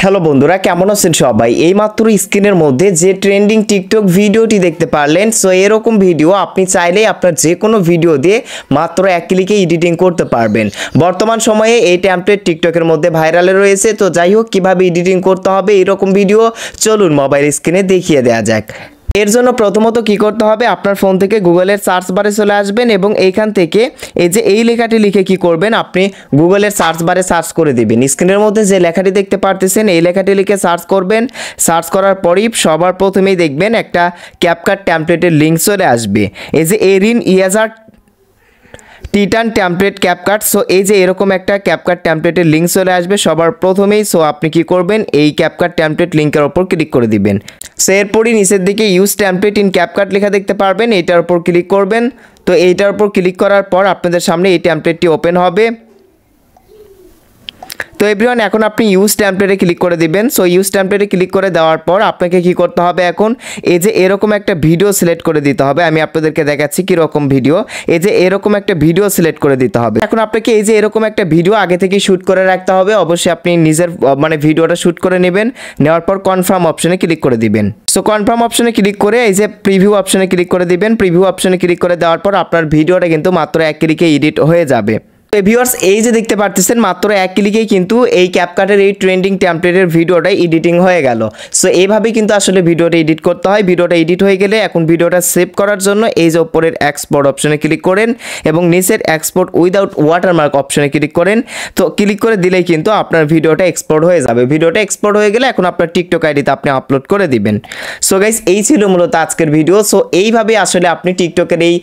Hello বন্ধুরা, কেমন আছেন সবাই? এইমাত্র স্ক্রিনের মধ্যে যে ট্রেন্ডিং টিকটক ভিডিওটি দেখতে পারলেন। সো এরকম ভিডিও আপনি চাইলেই আপনার যে কোনো ভিডিও দিয়ে মাত্র এক ক্লিকে এডিটিং করতে পারবেন। বর্তমান সময়ে এই টেমপ্লেট টিকটকের মধ্যে ভাইরালে রয়েছে। তো যাই হোক, কীভাবে এডিটিং করতে হবে এরকম ভিডিও চলুন মোবাইল স্ক্রিনে দেখিয়ে দেওয়া যাক। এর জন্য প্রথমত কি করতে হবে, আপনার ফোন থেকে গুগলের সার্চ বারে চলে আসবেন এবং এইখান থেকে এই লেখাটি লিখে কি করবেন, আপনি গুগলের সার্চ বারে সার্চ করে দিবেন। স্ক্রিনের মধ্যে যে লেখাটি দেখতে পারতেছেন এই লেখাটি লিখে সার্চ করবেন। সার্চ করার পরই সবার প্রথমেই দেখবেন একটা ক্যাপকাট টেমপ্লেটের লিঙ্ক চলে আসবে। Eren Yeager Titan template CapCut. So এরকম একটা ক্যাপকাট টেমপ্লেটের লিঙ্ক চলে আসবে সবার প্রথমেই। সো আপনি কি করবেন, এই ক্যাপকাট টেমপ্লেট লিঙ্কের ওপর ক্লিক করে দিবেন। সো এরপরই নিচের দিকে ইউজ টেমপ্লেট ইন ক্যাপকাট লেখা দেখতে পারবেন, এইটার উপর ক্লিক করবেন। তো এইটার উপর ক্লিক করার পর আপনাদের সামনে এই টেমপ্লেটটি ওপেন হবে। তো এভরিওয়ান, এখন আপনি ইউজ টেমপ্লেটে ক্লিক করে দিবেন। সো ইউজ টেমপ্লেটে ক্লিক করে দেওয়ার পর আপনাকে কি করতে হবে, এখন এরকম একটা ভিডিও সিলেক্ট করে দিতে হবে। আমি আপনাদেরকে দেখাচ্ছি কীরকম ভিডিও। এরকম একটা ভিডিও সিলেক্ট করে দিতে হবে। এখন আপনাকে এরকম একটা ভিডিও আগে থেকে শ্যুট করে রাখতে হবে। অবশ্যই আপনি নিজের ভিডিওটা শ্যুট করে নেবেন। নেওয়ার পর কনফার্ম অপশনে ক্লিক করে দিবেন। সো কনফার্ম অপশনে ক্লিক করে প্রিভিউ অপশনে ক্লিক করে দিবেন। প্রিভিউ অপশনে ক্লিক করে দেওয়ার পর আপনার ভিডিওটা কিন্তু মাত্র এক ক্লিকে এডিট হয়ে যাবে। তো ভিউয়ার্স, দেখতে পারতেছেন মাত্র এক ক্লিকেই কিন্তু এই ক্যাপকাটের এই ট্রেন্ডিং টেমপ্লেটের ভিডিওটা এডিটিং হয়ে গেল। সো এইভাবেই কিন্তু আসলে ভিডিওটা এডিট করতে হয়। ভিডিওটা এডিট হয়ে গেলে এখন ভিডিওটা সেভ করার জন্য উপরের এক্সপোর্ট অপশনে ক্লিক করেন এবং নিচের এক্সপোর্ট উইদাউট ওয়াটারমার্ক অপশনে ক্লিক করেন। তো ক্লিক করে দিলেই কিন্তু আপনার ভিডিওটা এক্সপোর্ট হয়ে যাবে। ভিডিওটা এক্সপোর্ট হয়ে গেলে এখন আপনার টিকটক আইডিতে আপনি আপলোড করে দিবেন। সো গাইস, এই ছিল মূলত আজকের ভিডিও। সো এইভাবে আসলে আপনি টিকটকের এই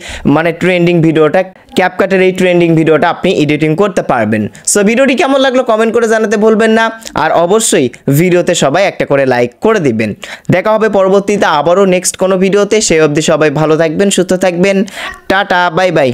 ট্রেন্ডিং ভিডিওটা, ক্যাপকাটের এই ট্রেন্ডিং ভিডিওটা আপনি এডিটিং করতে পারবেন। সো ভিডিওটি কেমন লাগলো কমেন্ট করে জানাতে ভুলবেন না। আর অবশ্যই ভিডিওতে সবাই একটা করে লাইক করে দিবেন। দেখা হবে পরবর্তীতে আবারও নেক্সট কোনো ভিডিওতে। সেই অবধি সবাই ভালো থাকবেন, সুস্থ থাকবেন। Tata, bye bye.